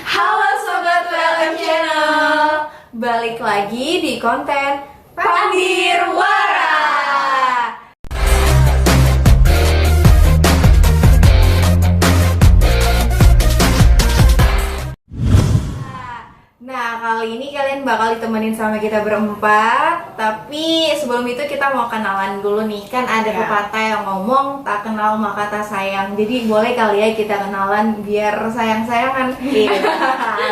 Halo Sobat WLM Channel, balik lagi di konten Pandirwara. Nah, kali ini kalian bakal ditemenin sama kita berempat. Tapi sebelum itu kita mau kenalan dulu nih. Kan ada pepatah yang ngomong tak kenal maka tak sayang. Jadi boleh kali ya kita kenalan biar sayang-sayangan. Iya,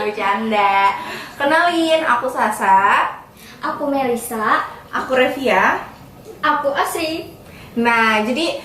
bercanda. Kenalin, aku Sasa. Aku Melisa. Aku Revia. Aku Asri. Nah, jadi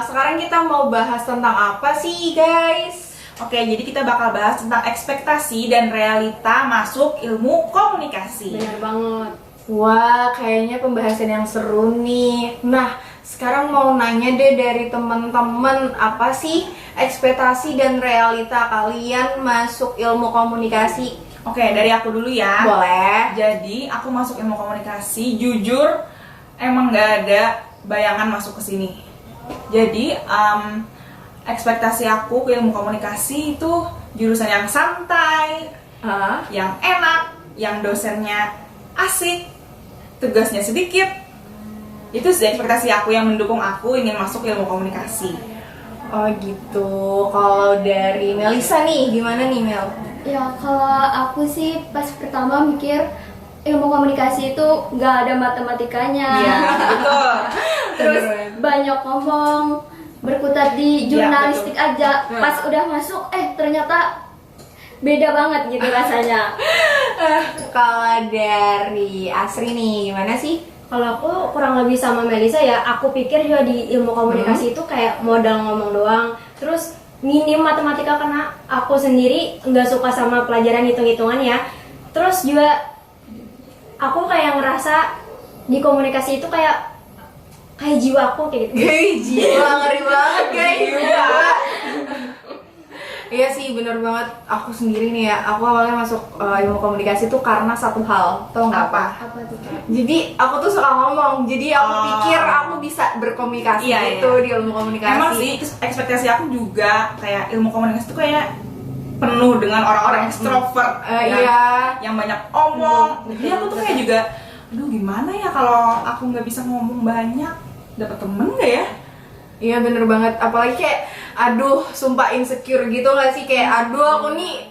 sekarang kita mau bahas tentang apa sih guys? Oke, jadi kita bakal bahas tentang ekspektasi dan realita masuk ilmu komunikasi. Benar banget. Wah, kayaknya pembahasan yang seru nih. Nah, sekarang mau nanya deh dari temen-temen, apa sih ekspektasi dan realita kalian masuk ilmu komunikasi? Oke, dari aku dulu ya. Boleh. Jadi, aku masuk ilmu komunikasi, jujur emang gak ada bayangan masuk ke sini. Jadi, ekspektasi aku ke ilmu komunikasi itu jurusan yang santai, yang enak, yang dosennya asik, tugasnya sedikit. Itu sih ekspektasi aku yang mendukung aku ingin masuk ilmu komunikasi. Oh gitu. Kalau dari Melisa nih, gimana nih Mel? Ya, kalau aku sih pas pertama mikir ilmu komunikasi itu nggak ada matematikanya. Iya, betul. Terus banyak ngomong, berkutat di jurnalistik aja. Pas udah masuk, ternyata beda banget gitu rasanya. Kalau dari Asri nih, gimana sih? Kalau aku kurang lebih sama Melisa ya, aku pikir juga di ilmu komunikasi itu kayak modal ngomong doang. Terus minim matematika karena aku sendiri nggak suka sama pelajaran hitung-hitungan ya. Terus juga aku kayak ngerasa di komunikasi itu kayak jiwa aku kayak gitu. Jiwa, ngeri banget guys. Iya sih, bener banget. Aku sendiri nih ya, aku awalnya masuk ilmu komunikasi tuh karena satu hal. Tau nggak apa? Apa tuh? Jadi aku tuh suka ngomong, jadi aku pikir aku bisa berkomunikasi gitu di ilmu komunikasi. Emang sih ekspektasi aku juga kayak ilmu komunikasi itu kayak penuh dengan orang-orang ekstrovert, yang banyak omong. Jadi aku tuh kayak juga, aduh gimana ya kalau aku nggak bisa ngomong banyak, dapat temen nggak ya? Iya bener banget, apalagi kayak aduh sumpah insecure gitu gak sih, kayak aduh aku nih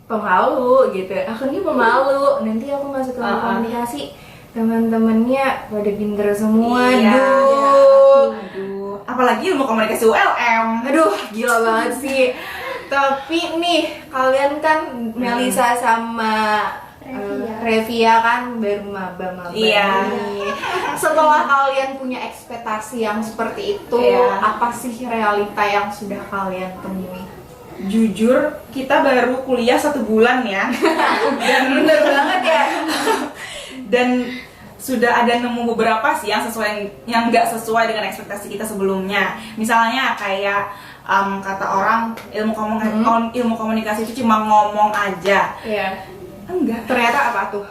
pemalu gitu, aku nih pemalu, nanti aku masuk ke komunikasi teman-temannya pada pinter semua. Aduh, apalagi ilmu komunikasi ULM, aduh gila banget sih. Tapi nih kalian kan Melisa sama Revia kan baru maba Iya. nih. Setelah kalian punya ekspektasi yang seperti itu, apa sih realita yang sudah kalian temui? Jujur kita baru kuliah 1 bulan ya. Dan Bener banget ya. Dan sudah ada nemu beberapa sih yang nggak sesuai dengan ekspektasi kita sebelumnya. Misalnya kayak kata orang ilmu komunikasi itu cuma ngomong aja. Iya. Enggak, Ternyata apa tuh?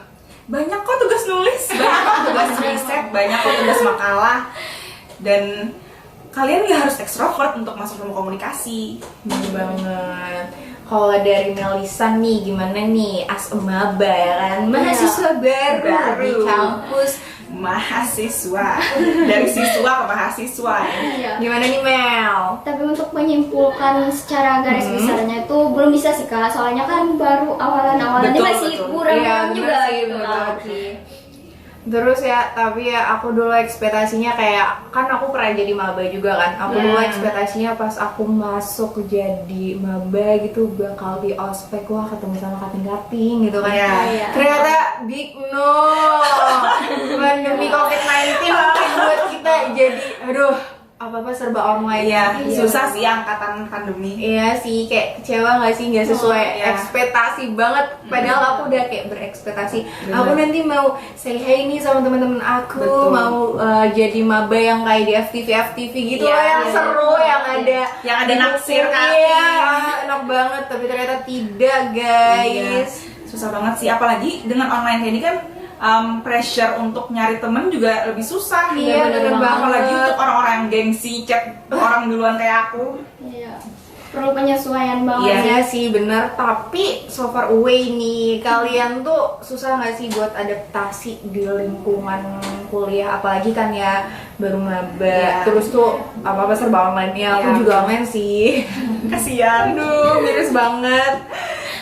banyak kok tugas nulis, banyak kok tugas riset, banyak kok tugas makalah. Dan kalian nggak harus ekstrovert untuk masuk ilmu komunikasi. Bener banget. Kalau dari Melisa nih, gimana nih? As a maba ya kan? Mahasiswa baru di kampus. Mahasiswa, dari siswa ke mahasiswa. Iya. Gimana nih Mel? Tapi untuk menyimpulkan secara garis besarnya itu belum bisa sih Kak, soalnya kan baru awalan-awalannya Betul, masih betul. kurang Iya, juga bener sih, gitu bener kan. banget sih. Terus ya, tapi ya aku dulu ekspektasinya kayak, kan aku pernah jadi maba juga kan. Aku dulu ekspektasinya pas aku masuk jadi maba gitu bakal di ospek, wah ketemu sama kating-kating gitu kan. Iya. Ternyata big no. Pandemi COVID-19 makin buat kita jadi aduh, apa-apa serba online. Iya, susah sih angkatan pandemi. Iya sih, kayak kecewa gak sih, nggak sesuai iya. ekspektasi banget. Padahal aku udah kayak berekspektasi, Bener. aku nanti mau say hi nih sama teman-teman aku. Betul. Mau jadi maba yang kayak di FTV gitu Iya, loh, yang iya. seru, yang ada naksir kan. Iya, enak banget. Tapi ternyata tidak guys. Susah banget sih, apalagi dengan online kayak ini kan pressure untuk nyari temen juga lebih susah. Iya, bener banget. Apalagi untuk orang-orang yang gengsi chat orang duluan kayak aku. Iya. perlu penyesuaian banget. Iya sih bener, tapi so far away nih, kalian tuh susah nggak sih buat adaptasi di lingkungan kuliah, apalagi kan ya baru maba, Iya. terus tuh apa-apa serba online ya, aku Iya. juga online sih. Kasian. Aduh, miris banget.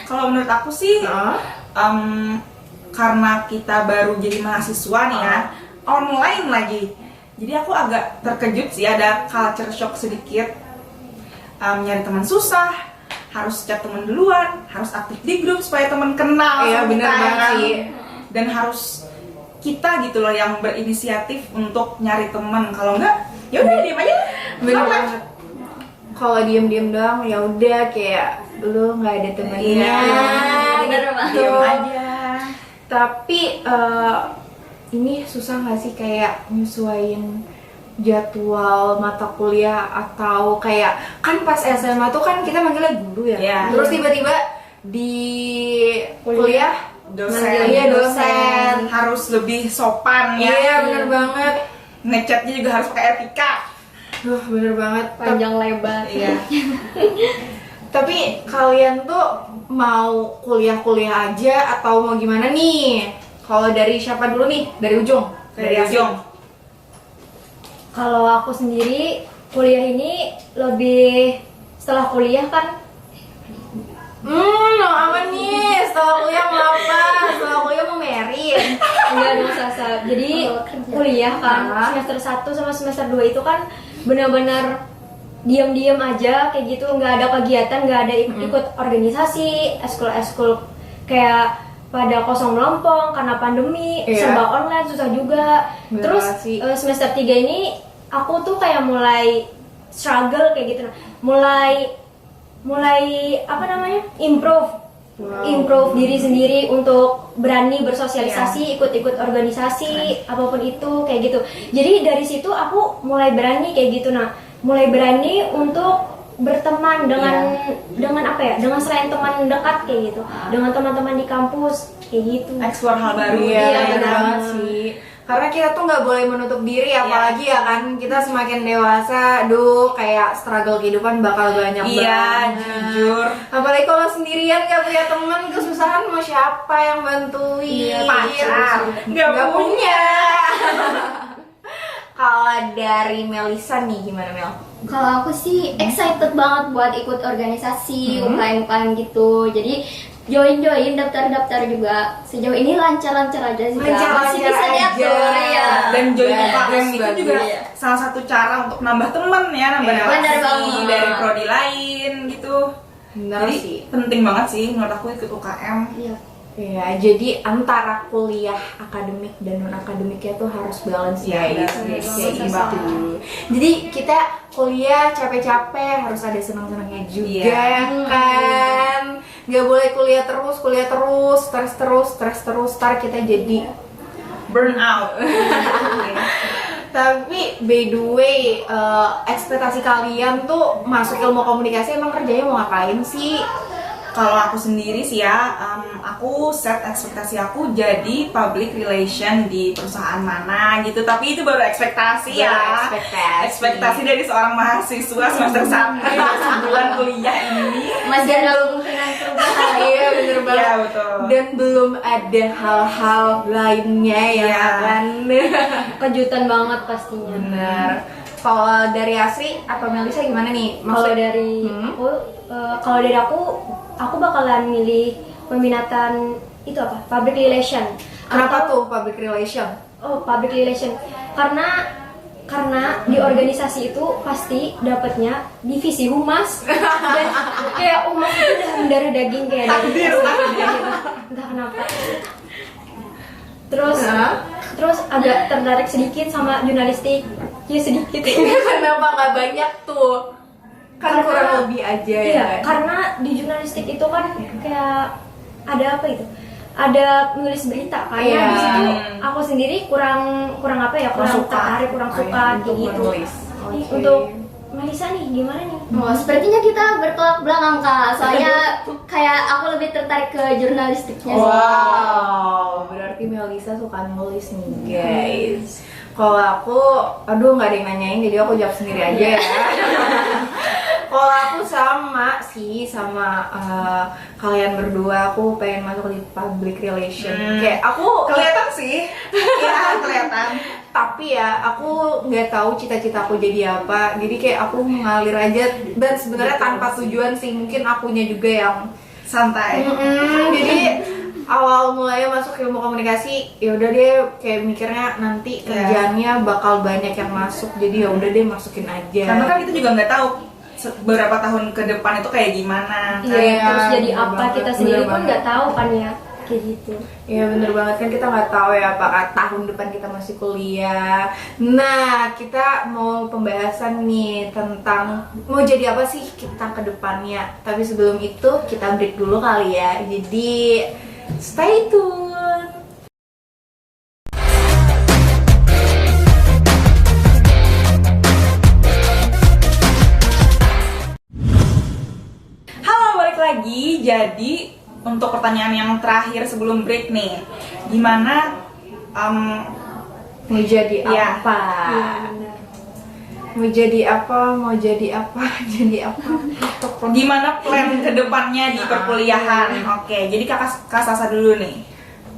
Kalau menurut aku sih, Nah, karena kita baru jadi mahasiswa nih ya, online lagi. Jadi aku agak terkejut sih, ada culture shock sedikit. Nyari teman susah, harus chat teman duluan, harus aktif di grup supaya teman kenal Iya, sama bener kita, banget kan? sih. Dan harus kita gitu loh yang berinisiatif untuk nyari teman. Kalau enggak, ya udah diem aja. bener Online. banget. Kalau diem-diem doang ya udah kayak lu nggak ada temennya. Iya, bener banget. gitu. Diem aja. Tapi ini susah nggak sih kayak nyesuaiin jadwal mata kuliah, atau kayak kan pas SMA tuh kan kita manggilnya guru ya, Iya. terus tiba-tiba di kuliah Dosen. Iya, dosen. Harus lebih sopan ya. iya bener banget. Ngechatnya juga harus pakai etika. Duh bener banget. Panjang lebar. Iya. Tapi kalian tuh mau kuliah-kuliah aja atau mau gimana nih? Kalau dari siapa dulu nih? Dari ujung? Dari Asyik. Ujung. Kalau aku sendiri kuliah ini lebih setelah kuliah kan Aman nih. Setelah kuliah mau apa? Setelah kuliah mau merit. enggak dong Sasa. Jadi Oh, kerja. kuliah kan Ah. semester 1 sama semester 2 itu kan benar-benar diam-diam aja kayak gitu, nggak ada kegiatan, nggak ada ikut organisasi, eskul kayak pada kosong melompong karena pandemi, Iya. serba online susah juga. Bener Terus banget sih. semester 3 ini aku tuh kayak mulai struggle kayak gitu, mulai apa namanya, improve diri sendiri untuk berani bersosialisasi, ikut-ikut organisasi apapun itu kayak gitu. Jadi dari situ aku mulai berani kayak gitu, mulai berani untuk berteman dengan apa ya, dengan selain teman dekat kayak gitu, dengan teman-teman di kampus kayak gitu. Explore hal baru. Iya, Iya, bener benar. banget sih. Karena kita tuh nggak boleh menutup diri, apalagi ya kan kita semakin dewasa, kayak struggle kehidupan bakal banyak Iya, banget. jujur. Apalagi kalau sendirian gak punya teman, kesusahan mau siapa yang bantuin? Iya, pacar. Nggak Nggak punya. punya. Kalau dari Melisa nih gimana Mel? Kalau aku sih excited banget buat ikut organisasi, UKM gitu. Jadi join daftar juga. Sejauh ini lancar-lancar aja sih. Kak. Lancar-lancar Masih bisa aja. diatur ya. Dan join Bagus, UKM itu bagus. juga salah satu cara untuk nambah temen ya, nambah Iya, relasi benar banget. dari prodi lain gitu. Benar Jadi sih. penting banget sih menurut aku ikut UKM. Iya. Ya, jadi antara kuliah akademik dan non akademiknya tuh harus balance ya, Iya, guys. bener Kayak banget, gitu. Jadi kita kuliah capek-capek harus ada senang-senangnya juga, Iya. ya kan? Gak boleh kuliah terus, stres terus, ntar kita jadi. Burn out. Tapi by the way, ekspektasi kalian tuh masuk ilmu komunikasi emang kerjanya mau ngapain sih? Kalau aku sendiri sih ya, aku set ekspektasi aku jadi public relation di perusahaan mana gitu. Tapi itu baru ekspektasi ya. Baru ekspektasi. Ekspektasi dari seorang mahasiswa semester 1 sebulan kuliah ini. Masih ada kemungkinan perubahan. Iya bener banget. Iya, betul. Dan belum ada hal-hal lainnya ya Iya. kan. Kejutan banget pastinya. Bener. Kalau dari Asri atau Melisa gimana nih? Kalau dari aku bakalan milih peminatan itu apa? Public relation. Kenapa Atau- tuh public relation? Oh, public relation. Karena di organisasi itu pasti dapatnya divisi humas dan kayak humas itu udah mendarah daging kayak dari Takdir, SD, takdir. gitu. Entah kenapa. Terus Hah? terus agak tertarik sedikit sama jurnalistik. Ya sedikit. Kenapa nggak banyak tuh? Kan Karena- kurang lebih aja ya. Iya, kan? karena di jurnalistik itu kan kayak ada apa itu? Ada nulis berita kan. Iya. Nah, di situ aku sendiri kurang apa ya? Kurang suka. tertarik, kurang Oh, suka iya, kayak untuk gitu. menulis. Nih, Oke. untuk Melisa nih gimana nih? Oh, sepertinya kita bertolak belakang Kak. Soalnya kayak aku lebih tertarik ke jurnalistiknya sih. Wow, berarti Melisa suka nulis nih guys. Kalau aku, aduh nggak ada yang nanyain jadi aku jawab sendiri aja ya. Kalau aku sama sih sama kalian berdua, aku pengen masuk di public relation. Kayak aku Kelihatan sih. Iya, kelihatan. tapi ya aku nggak tahu cita-cita aku jadi apa. Jadi kayak aku mengalir aja dan sebenarnya tanpa tujuan sih. Mungkin akunya juga yang Santai. jadi awal mulanya masuk ilmu komunikasi, ya udah deh kayak mikirnya nanti kerjaannya bakal banyak yang masuk, jadi ya udah deh masukin aja. Karena kan kita juga nggak tahu beberapa tahun ke depan itu kayak gimana. Iya, terus jadi bener apa banget, kita sendiri bener pun banget. nggak tahu kan ya, kayak gitu. Iya bener banget kan, kita nggak tahu ya apakah tahun depan kita masih kuliah. Nah kita mau pembahasan nih tentang mau jadi apa sih kita ke depannya. Tapi sebelum itu kita break dulu kali ya. Jadi stay tune. Halo, balik lagi. Jadi untuk pertanyaan yang terakhir sebelum break nih, gimana Mau jadi Iya. apa? Mau jadi apa? Mau jadi apa? Jadi apa? gimana plan kedepannya di perkuliahan? Oke, jadi Kak Sasa dulu nih.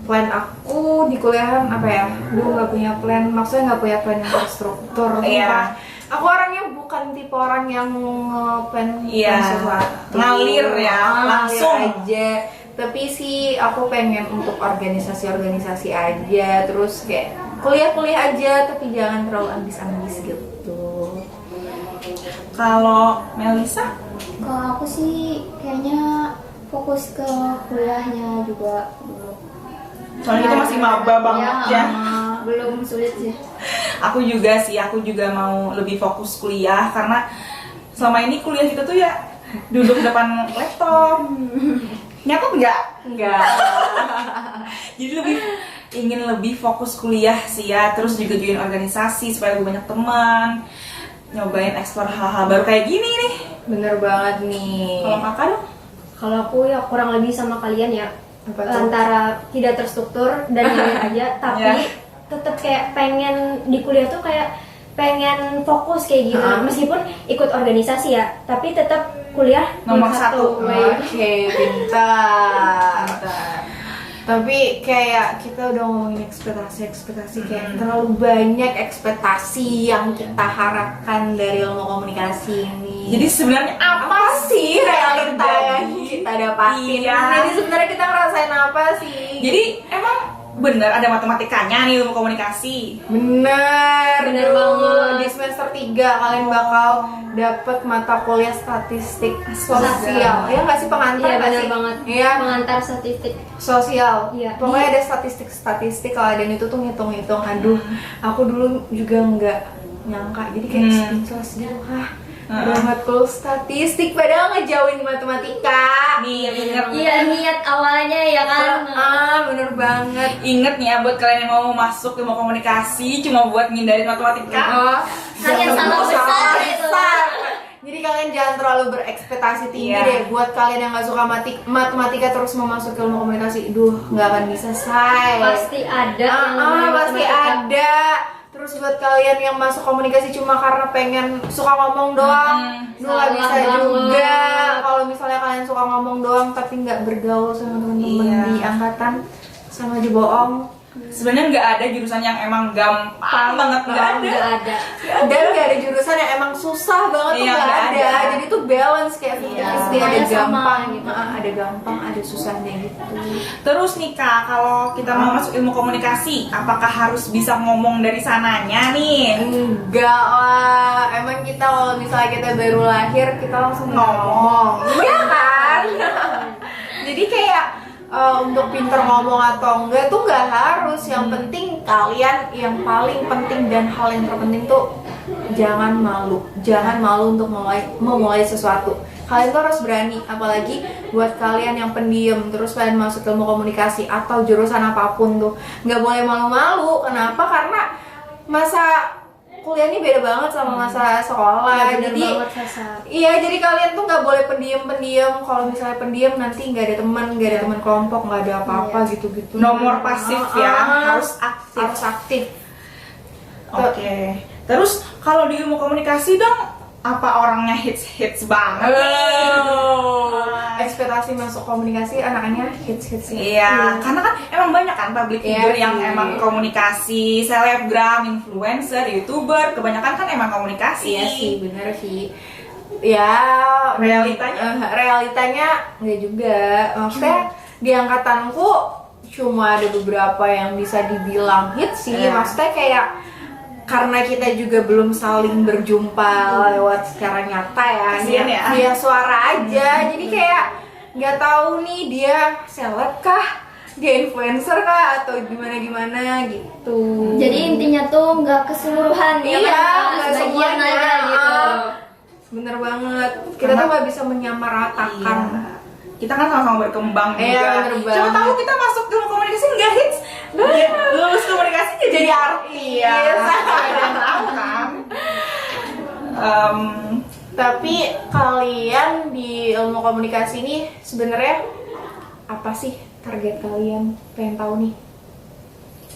Plan aku di kuliahan apa ya? Dulu nggak punya plan, maksudnya nggak punya plan yang terstruktur. Iya. Sumpah. Aku orangnya bukan tipe orang yang nge-plan Iya. sesuatu. Ngalir ya, langsung. Ngalir aja. Tapi sih aku pengen untuk organisasi-organisasi aja, terus kayak kuliah-kuliah aja, tapi jangan terlalu ambis-ambis gitu. Kalau Melisa? Kalau aku sih kayaknya fokus ke kuliahnya juga dulu. Soalnya kita masih maba banget ya. Belum sulit sih. Aku juga sih, aku juga mau lebih fokus kuliah karena selama ini kuliah kita tuh ya duduk depan laptop. Nyatet nggak? Enggak. Jadi ingin lebih fokus kuliah sih ya, terus juga join organisasi supaya lebih banyak teman, nyobain eksplor hal-hal baru kayak gini nih. Bener banget nih. Kalau kakak dong? Kalau aku ya kurang lebih sama kalian ya, Apa tuh? antara tidak terstruktur dan ngalir aja, tapi Ya. tetap kayak pengen di kuliah tuh kayak pengen fokus kayak gitu. Meskipun ikut organisasi ya, tapi tetap kuliah Nomor satu. Oke, pintar. Tapi kayak kita udah ngomongin ekspektasi kayak terlalu banyak ekspektasi yang kita harapkan dari ilmu komunikasi ini. Jadi sebenarnya apa sih realita yang kita dapatin? Iya. Jadi sebenarnya kita ngerasain apa sih? Jadi emang bener ada matematikanya nih ilmu komunikasi. Bener Bener dulu. banget. Di semester 3 kalian bakal dapet mata kuliah statistik sosial. Ya nggak sih, pengantar Iya nggak benar sih? banget. Iya, Pengantar statistik. sosial. Iya. Pokoknya ada statistik kalau ada itu tuh ngitung-ngitung. Aduh, aku dulu juga nggak nyangka. Jadi kayak speechless gitu. Udah matkul statistik padahal ngejauhin matematika. Nih inget Iya, niat awalnya ya kan. Bener banget. Ingat nih ya buat kalian yang mau masuk ilmu komunikasi cuma buat ngindarin matematika. Kalian salah besar itu. Jadi kalian jangan terlalu berekspektasi tinggi Iya. deh. Buat kalian yang nggak suka matematika terus mau masuk ilmu komunikasi, nggak akan bisa say. Pasti ada yang namanya Pasti matematika. ada. Terus buat kalian yang masuk komunikasi cuma karena pengen suka ngomong doang, nggak Salah bisa banget. juga. Kalau misalnya kalian suka ngomong doang tapi nggak bergaul sama teman-teman Iya. di angkatan, sama aja bohong. Sebenarnya nggak ada jurusan yang emang gampang banget, nggak ada. Nggak ada. Dan nggak ada jurusan yang emang susah banget tuh, Iya, nggak nggak ada. ada. Jadi tuh balance kayak 50-50, ada semuanya sama gampang gitu. ada gampang, ada susahnya gitu. Terus nih Kak, kalau kita mau masuk ilmu komunikasi, apakah harus bisa ngomong dari sananya nih? Enggak lah, emang kita kalau misalnya kita baru lahir kita langsung ngomong, iya kan? Jadi kayak untuk pinter ngomong atau enggak tuh nggak harus. Yang penting kalian, yang paling penting dan hal yang terpenting tuh jangan malu untuk memulai sesuatu. Kalian tuh harus berani, apalagi buat kalian yang pendiam terus kalian masuk ilmu komunikasi atau jurusan apapun tuh nggak boleh malu-malu. Kenapa? Karena masa kuliah ini beda banget sama masa sekolah. Iya, bener Jadi banget, Sasa. iya, jadi kalian tuh nggak boleh pendiam. Kalau misalnya pendiam nanti nggak ada teman kelompok, nggak ada apa-apa gitu-gitu. Nomor pasif ya, harus aktif. Harus aktif. Oke. Terus kalau di ilmu komunikasi dong, apa orangnya hits banget. Ekspektasi masuk komunikasi anak-anaknya hits Iya, karena kan emang banyak kan public Iya figure yang sih. emang komunikasi, selebgram, influencer, youtuber, kebanyakan kan emang komunikasi. Iya sih, bener sih. Ya, realitanya enggak juga. Maksudnya di angkatanku cuma ada beberapa yang bisa dibilang hits sih. Iya. Maksudnya kayak karena kita juga belum saling berjumpa lewat secara nyata ya, Kasian ya. via suara aja. Jadi kayak nggak tahu nih dia seleb kah, dia influencer kah, atau gimana gitu. Jadi intinya tuh nggak keseluruhan ya Iya, kan? nggak Sebagian semuanya. aja gitu. Bener banget. Kita tuh nggak bisa menyamaratakan. Iya. Kita kan sama-sama berkembang Iya, juga. bener Siapa banget. tahu kita masuk ilmu komunikasi nggak hits, dia lulus komunikasi jadi artis. Iya. Nggak ada yang tahu kan. Tapi kalian di ilmu komunikasi ini sebenarnya apa sih target kalian? Pengen tahu nih.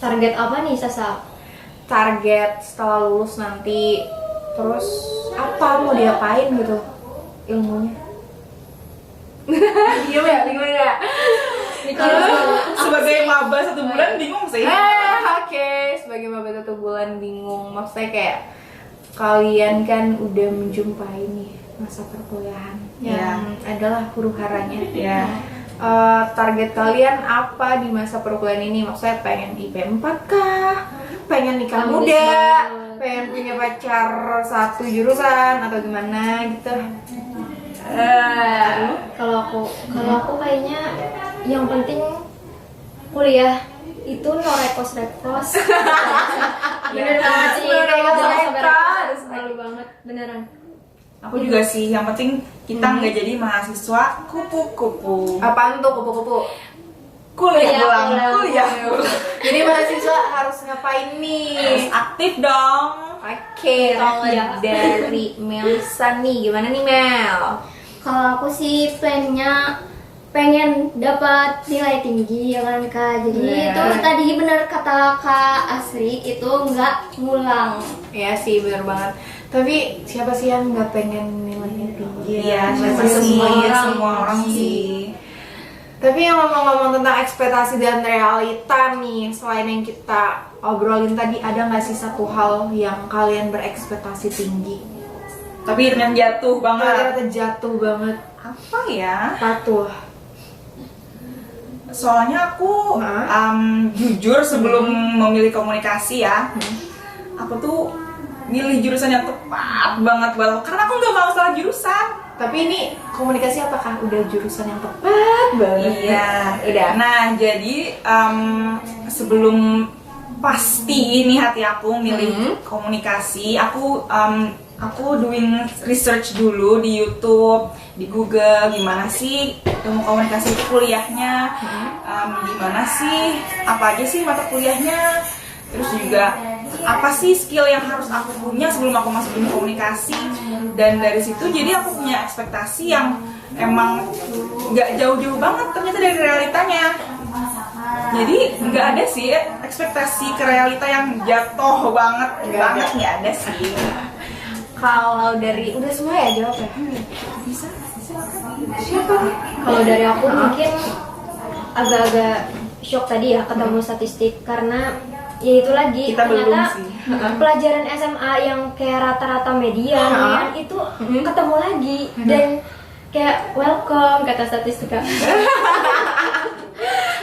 Target apa nih Sasa? Target setelah lulus nanti, terus apa mau diapain gitu ilmunya? Gimana ya? Sebagai maba 1 bulan bingung sih. Oke, sebagai maba 1 bulan bingung. Maksudnya kayak kalian kan udah menjumpai nih masa perkuliahan yang adalah huru-haranya. Iya. Target kalian apa di masa perkuliahan ini? Maksudnya pengen IP4 kah? Pengen nikah Ambis muda? banget. Pengen punya pacar satu jurusan atau gimana gitu? Kalau aku kayaknya yang penting kuliah itu no rekos. Bener banget sih. No Jangan sampai rekos. malu banget beneran. Aku juga sih, yang penting kita nggak jadi mahasiswa kupu-kupu. Apaan tuh kupu-kupu? Kuliah pulang. Jadi mahasiswa harus ngapain Harus nih? aktif dong. Oke, kalau Iya. dari Melisa nih, gimana nih Mel? Kalau aku sih pengen dapat nilai tinggi ya kan Kak. Jadi Iya. itu tadi benar kata Kak Asri itu nggak ngulang. Ya sih, bener banget. Tapi siapa sih yang nggak pengen nilainya tinggi? Iya, Pasti semua orang sih. Tapi yang ngomong-ngomong tentang ekspektasi dan realita nih, selain yang kita obrolin tadi, ada nggak sih satu hal yang kalian berekspektasi tinggi? Tapi dengan jatuh banget. Ternyata jatuh banget. Apa ya? Patuh. Soalnya aku jujur sebelum memilih komunikasi ya, aku tuh milih jurusan yang tepat banget buat aku, karena aku nggak mau salah jurusan. Tapi ini komunikasi apakah udah jurusan yang tepat banget? Iya, Udah. Nah, jadi sebelum pasti ini hati aku milih komunikasi, aku doing research dulu di YouTube, di Google, gimana sih ilmu komunikasi itu kuliahnya, gimana sih, apa aja sih mata kuliahnya, terus juga apa sih skill yang harus aku punya sebelum aku masuk ilmu komunikasi. Dan dari situ jadi aku punya ekspektasi yang emang nggak jauh-jauh banget ternyata dari realitanya. Jadi nggak ada sih ekspektasi ke realita yang jatuh banget, nggak ada sih. Kalau dari udah semua ya jawab ya. Bisa. Siapa? Kalau dari aku mungkin agak-agak shock tadi ya ketemu statistik karena ya itu lagi Kita belum ternyata sih. pelajaran SMA yang kayak rata-rata median ya, itu ketemu lagi dan kayak welcome kata statistika.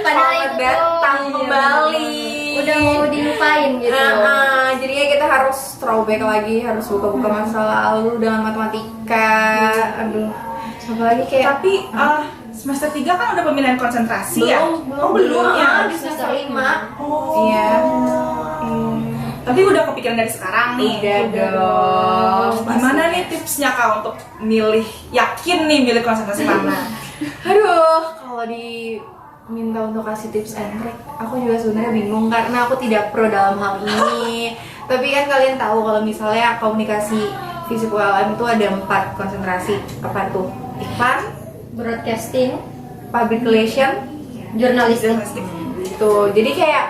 Padahal Selamat itu datang tuh, kembali. udah mau dilupain gitu. Jadinya kita harus throwback lagi, harus buka-buka masa lalu dengan matematika. Aduh, apalagi kayak Tapi semester 3 kan udah pemilihan konsentrasi ya? Belum ya? Di semester 5. Oh. Iya. Tapi udah kepikiran dari sekarang nih. Udah dong. Gimana nih tipsnya Kak untuk yakin nih milih konsentrasi mana? Aduh, kalau diminta untuk kasih tips and trick, aku juga sebenarnya bingung karena aku tidak pro dalam hal ini. Tapi kan kalian tahu kalau misalnya komunikasi fisik ULM itu ada 4 konsentrasi. Apa tuh? Iklan, Broadcasting, public relation, jurnalistik. gitu. Jadi kayak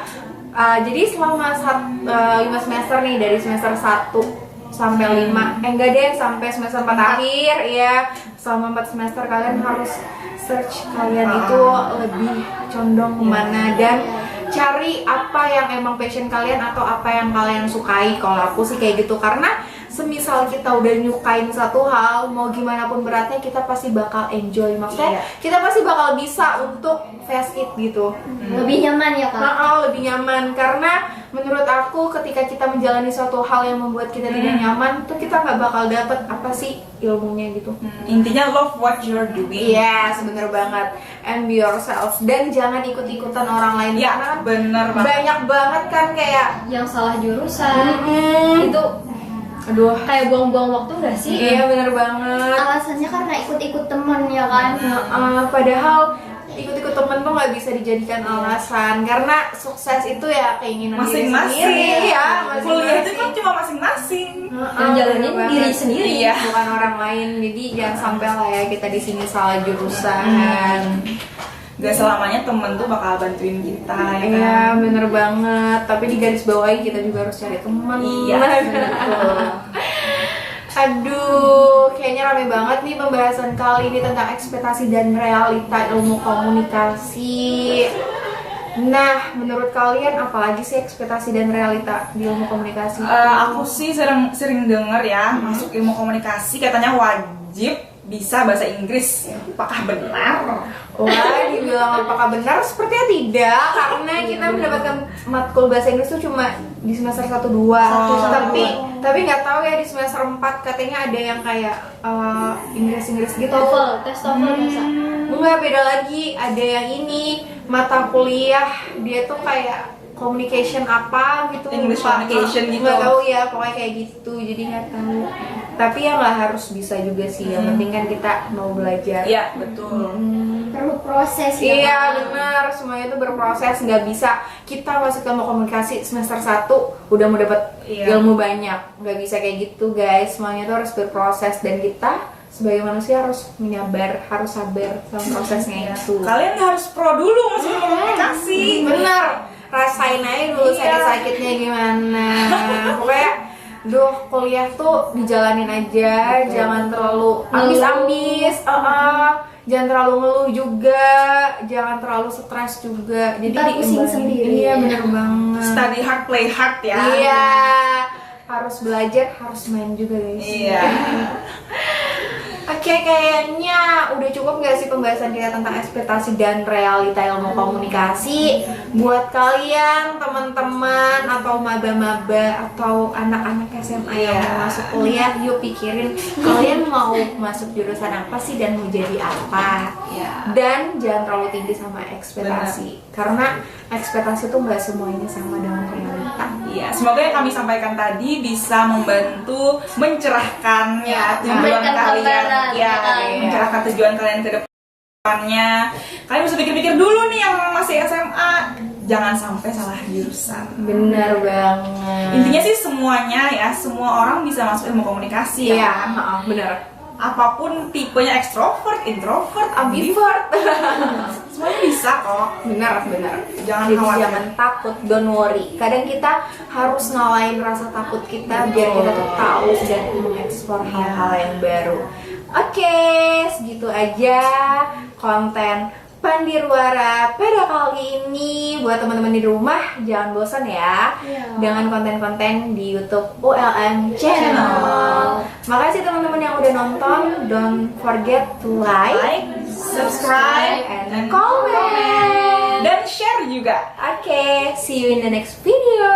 jadi selama 5 semester nih, dari semester 1 sampai 5, enggak deh, sampai semester 4 akhir ya. Selama 4 semester kalian harus search kalian itu lebih condong kemana dan cari apa yang emang passion kalian atau apa yang kalian sukai. Kalau aku sih kayak gitu, karena semisal kita udah nyukain satu hal, mau gimana pun beratnya kita pasti bakal enjoy. Maksudnya kita pasti bakal bisa untuk face it gitu. Lebih nyaman ya Kak? Lebih nyaman, karena menurut aku ketika kita menjalani suatu hal yang membuat kita tidak nyaman, tuh kita nggak bakal dapet apa sih ilmunya gitu. Intinya love what you're doing. Yes, bener banget. And be yourself, dan jangan ikut-ikutan orang lain. Ya, Karena kan bener banget. banyak banget kan kayak Yang salah jurusan itu aduh, kayak buang-buang waktu nggak sih? iya bener banget. Alasannya karena ikut-ikut teman ya kan? Padahal ikut-ikut temen tuh nggak bisa dijadikan alasan, karena sukses itu ya keinginan diri Masing-masing. sendiri ya. Kuliah itu kan cuma masing-masing. Yang jalanin bener diri banget. sendiri. Iya, bukan orang lain. Jadi jangan sampai lah ya kita di sini salah jurusan. Gak selamanya temen tuh bakal bantuin kita ya kan. Iya, bener banget. Tapi di garis bawahi kita juga harus cari teman. Iya, betul. Aduh, kayaknya rame banget nih pembahasan kali ini tentang ekspektasi dan realita ilmu komunikasi. Nah, menurut kalian apalagi sih ekspektasi dan realita di ilmu komunikasi? Aku sih sering denger ya, masuk ilmu komunikasi katanya wajib bisa bahasa Inggris. Apakah benar? Wah, dibilang apakah benar? Sepertinya tidak, karena kita mendapatkan matkul bahasa Inggris itu cuma di semester 1-2. Tapi nggak tahu ya di semester 4 katanya ada yang kayak Inggris gitu. TOEFL, tes TOEFL bisa. Enggak, beda lagi. Ada yang ini mata kuliah dia tuh kayak communication apa gitu, English lupa. communication gitu. Nggak tahu ya, pokoknya kayak gitu. Jadi nggak tahu. Tapi ya nggak harus bisa juga sih. Yang penting kan kita mau belajar. Iya, betul. Perlu proses ya. Iya Kak? benar, semuanya itu berproses. Nggak bisa kita masuk ilmu komunikasi semester 1 udah mau dapat Iya. ilmu banyak. Nggak bisa kayak gitu guys. Semuanya itu harus berproses, dan kita sebagai manusia harus menyabar, harus sabar sama prosesnya itu. Kalian nggak harus pro dulu masuk ilmu komunikasi. Bener, rasain aja dulu Iya. sakit-sakitnya gimana. Pokoknya kuliah tuh dijalanin aja, jangan terlalu ambis-ambis, jangan terlalu ngeluh juga, jangan terlalu stres juga. Jadi Ntar pusing diimbangin. sendiri. Iya bener banget. Study hard, play hard ya. Iya, harus belajar, harus main juga guys. Iya. Oke, kayaknya udah cukup nggak sih pembahasan kita tentang ekspektasi dan realita ilmu komunikasi. Buat kalian, teman-teman, atau maba-maba, atau anak-anak SMA yang mau masuk kuliah, yuk pikirin kalian mau masuk jurusan apa sih dan mau jadi apa. Dan jangan terlalu tinggi sama ekspektasi, karena ekspektasi tuh nggak semuanya sama dengan realita. Iya, semoga yang kami sampaikan tadi bisa membantu mencerahkan ya tujuan memberikan kalian, gambaran, ya, kan? mencerahkan tujuan kalian ke depannya. Kalian bisa pikir-pikir dulu nih yang masih SMA, jangan sampai salah jurusan. Bener banget. Intinya sih semuanya ya, semua orang bisa masuk ilmu komunikasi Iya, ya. bener. Apapun tipenya, ekstrovert, introvert, Ambivert. semuanya bisa kok. Benar. Jangan Jadi khawatir. jangan takut, don't worry. Kadang kita harus ngalahin rasa takut kita biar kita tuh tahu dan mengeksplor hal-hal yang baru. Oke, segitu aja konten Pandirwara pada kali ini. Buat teman-teman di rumah, jangan bosan ya dengan konten-konten di YouTube ULM Channel. Makasih teman-teman yang udah nonton. Don't forget to like, subscribe, and comment. dan share juga. Okay, see you in the next video.